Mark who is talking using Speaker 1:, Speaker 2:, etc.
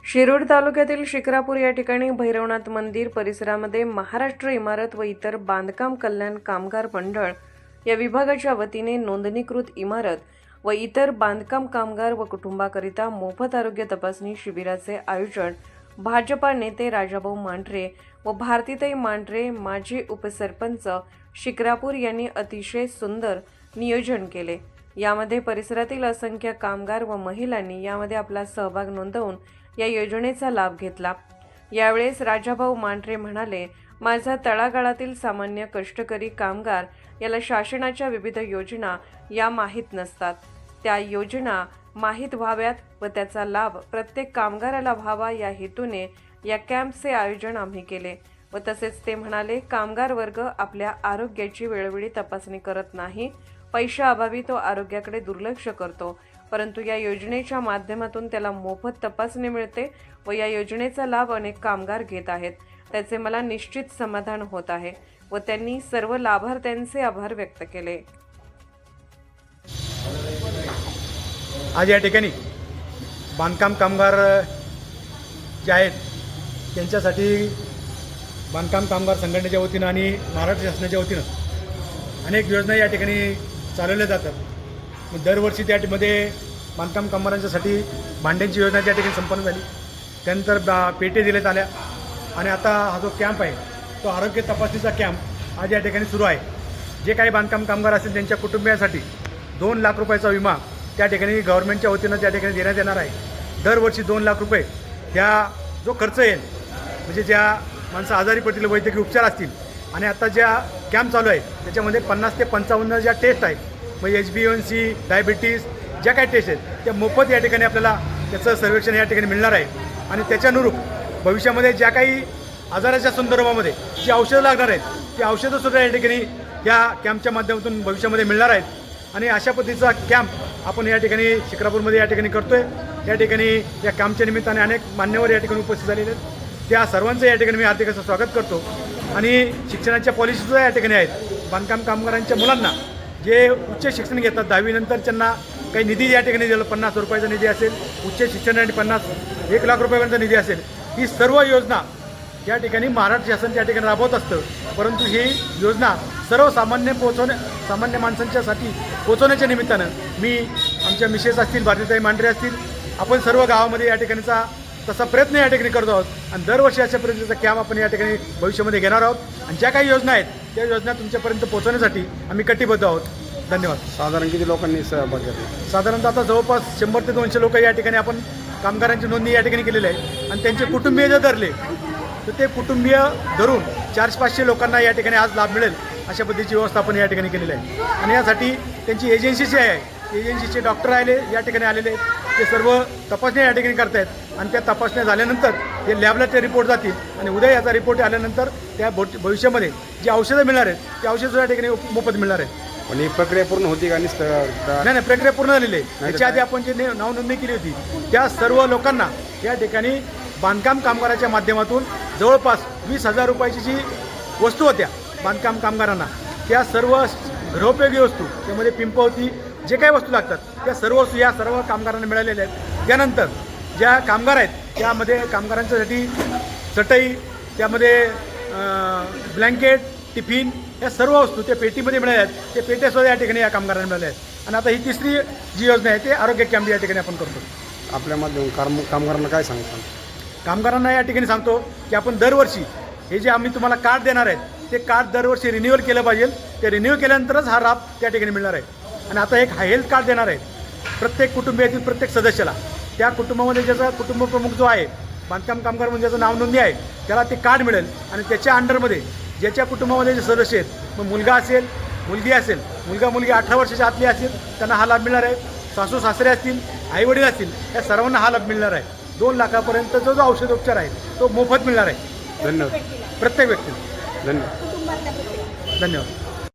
Speaker 1: शिरूर तालुक्यातील शिक्रापूर या ठिकाणी भैरवनाथ मंदिर परिसरामध्ये महाराष्ट्र इमारत व इतर बांधकाम कल्याण कामगार मंडळ या विभागाच्या वतीने नोंदणीकृत इमारत व इतर बांधकाम कामगार व कुटुंबाकरिता मोफत आरोग्य तपासणी शिबिराचे आयोजन भाजपा नेते राजाभाऊ मांढरे व भारतीताई मांढरे माजी उपसरपंच शिक्रापूर यांनी अतिशय सुंदर नियोजन केले। यामध्ये परिसरातील असंख्य कामगार व महिलांनी यामध्ये आपला सहभाग नोंदवून या योजनेचा लाभ घेतला। यावेळेस राजाभाऊ मांढरे म्हणाले, माझा तळागाळातील सामान्य कष्टकरी कामगार याला शासनाच्या विविध योजना या माहीत नसतात। त्या योजना माहीत व्हाव्यात व त्याचा लाभ प्रत्येक कामगाराला व्हावा या हेतूने या कॅम्पचे आयोजन आम्ही केले व तसेच ते म्हणाले, कामगार वर्ग आपल्या आरोग्याची वेळोवेळी तपासणी करत नाही। पैशाअभावी तो आरोग्याकडे दुर्लक्ष करतो, परंतु या योजनेच्या माध्यमातून त्याला मोफत तपासणी मिळते व या योजनेचा लाभ अनेक कामगार घेत आहेत। त्याचे मला निश्चित समाधान होत आहे व त्यांनी सर्व लाभार्थ्यांचे आभार व्यक्त केले।
Speaker 2: आज या ठिकाणी बांधकाम कामगार जे आहेत त्यांच्यासाठी बांधकाम कामगार संघटनेच्या वतीनं आणि महाराष्ट्र शासनाच्या वतीनं अनेक योजना या ठिकाणी चालवल्या जातात। दरवर्षी त्यामध्ये बांधकाम कामगारांच्यासाठी भांड्यांची योजना त्या ठिकाणी संपन्न झाली, त्यानंतर पेटे दिल्यात आल्या आणि आता हा जो कॅम्प आहे तो आरोग्य तपासणीचा कॅम्प आज या ठिकाणी सुरू आहे। जे काही बांधकाम कामगार असतील त्यांच्या कुटुंबियांसाठी 2 लाख रुपयाचा विमा त्या ठिकाणी गव्हर्नमेंटच्या वतीनं त्या ठिकाणी देण्यात येणार आहे। दरवर्षी 2 लाख रुपये त्या जो खर्च येईल म्हणजे ज्या माणसं आजारी पडतील, वैद्यकीय उपचार असतील आणि आता ज्या कॅम्प चालू आहे त्याच्यामध्ये 50 ते 55 ज्या टेस्ट आहेत म्हणजे HbA1c डायबिटीज ज्या काही टेस्ट आहेत त्या मोफत या ठिकाणी आपल्याला त्याचं सर्वेक्षण या ठिकाणी मिळणार आहे आणि त्याच्यानुरूप भविष्यामध्ये ज्या काही आजाराच्या संदर्भामध्ये जी औषधं लागणार आहेत ती औषधंसुद्धा या ठिकाणी या कॅम्पच्या माध्यमातून भविष्यामध्ये मिळणार आहेत आणि अशा पद्धतीचा कॅम्प आपण या ठिकाणी शिक्रापूरमध्ये या ठिकाणी करतो आहे। या ठिकाणी या कॅम्पच्या निमित्ताने अनेक मान्यवर या ठिकाणी उपस्थित झालेले आहेत, त्या सर्वांचं या ठिकाणी मी हार्दिक असं स्वागत करतो आणि शिक्षणाच्या पॉलिसीसुद्धा या ठिकाणी आहेत। बांधकाम कामगारांच्या मुलांना जे उच्च शिक्षण घेतात 10वी नंतर त्यांना काही निधी या ठिकाणी दिला, 50 रुपयाचा निधी असेल, उच्च शिक्षणासाठी 1 लाख रुपयांचा निधी असेल, ही सर्व योजना या ठिकाणी महाराष्ट्र शासन त्या ठिकाणी राबवत असतं। परंतु ही योजना सामान्य माणसांच्यासाठी पोहोचवण्याच्या निमित्तानं मी आमच्या मिसेस असतील, भारतीताई मांढरे असतील, आपण सर्व गावामध्ये या ठिकाणीचा तसा प्रयत्न या ठिकाणी करतो आहोत आणि दरवर्षी अशा पद्धतीचा कॅम्प आपण या ठिकाणी भविष्यामध्ये घेणार आहोत आणि ज्या काही योजना आहेत त्या योजना तुमच्यापर्यंत पोहोचवण्यासाठी आम्ही कटिबद्ध आहोत। धन्यवाद।
Speaker 3: साधारण किती लोकांनी सहभाग घेतला?
Speaker 2: साधारणतः आता जवळपास 100 ते 200 लोक या ठिकाणी आपण कामगारांची नोंदणी या ठिकाणी केलेली आहे आणि त्यांचे कुटुंबीय जर धरले तर ते कुटुंबीय धरून 400-500 लोकांना या ठिकाणी आज लाभ मिळेल अशा पद्धतीची व्यवस्था आपण या ठिकाणी केलेली आहे आणि यासाठी त्यांची एजन्सीची आहे, एजन्सीचे डॉक्टर आले या ठिकाणी आलेले आहेत, ते सर्व तपासण्या या ठिकाणी करतायत आणि त्या तपासण्या झाल्यानंतर ते लॅबला ते रिपोर्ट जातील आणि उद्या याचा रिपोर्ट आल्यानंतर त्या भविष्यामध्ये जी औषधं मिळणार आहेत त्या औषधं या ठिकाणी मोफत मिळणार आहेत।
Speaker 3: पण ही प्रक्रिया पूर्ण होती का?
Speaker 2: नाही, प्रक्रिया पूर्ण झालेली आहे। त्याच्या आधी आपण जे नाव नोंदणी केली होती त्या सर्व लोकांना या ठिकाणी बांधकाम कामगाराच्या माध्यमातून जवळपास 20,000 रुपयाची जी वस्तू होत्या बांधकाम कामगारांना, त्या सर्व गृहोपयोगी वस्तू त्यामध्ये पिंप होती, जे काही वस्तू लागतात त्या सर्व वस्तू या सर्व कामगारांना मिळालेल्या आहेत। त्यानंतर ज्या कामगार आहेत त्यामध्ये कामगारांच्यासाठी चटई, त्यामध्ये ब्लँकेट, टिफिन या सर्व वस्तू त्या पेटीमध्ये मिळाल्या आहेत। ते पेट्यासुद्धा या ठिकाणी या कामगारांना मिळाल्या आहेत आणि आता ही तिसरी जी योजना आहे ते आरोग्य कॅम्प या ठिकाणी आपण करतो।
Speaker 3: आपल्या माध्यमातून कामगारांना काय सांगतो?
Speaker 2: कामगारांना या ठिकाणी सांगतो की आपण दरवर्षी हे जे आम्ही तुम्हाला कार्ड देणार आहेत ते कार्ड दरवर्षी रिन्युअल केलं पाहिजे। ते रिन्यू केल्यानंतरच हा लाभ त्या ठिकाणी मिळणार आहे आणि आता एक हेल्थ कार्ड देणार आहे प्रत्येक कुटुंबियातील प्रत्येक सदस्याला। त्या कुटुंबामध्ये ज्याचा कुटुंब प्रमुख जो आहे बांधकाम कामगार म्हणजे ज्याचं नाव नोंदणी आहे त्याला ते कार्ड मिळेल आणि त्याच्या अंडरमध्ये ज्याच्या कुटुंबामध्ये जे सदस्य आहेत, मग मुलगा असेल, मुलगी असेल, मुलगी 18 वर्षाच्या आतली असेल त्यांना हा लाभ मिळणार आहे, सासू सासरे असतील, आईवडील असतील, या सर्वांना हा लाभ मिळणार आहे। 2 लाखापर्यंतचा जो औषधोपचार आहे तो मोफत मिळणार आहे।
Speaker 3: धन्यवाद।
Speaker 2: प्रत्येक व्यक्तीला
Speaker 3: धन्यवाद।
Speaker 2: धन्यवाद।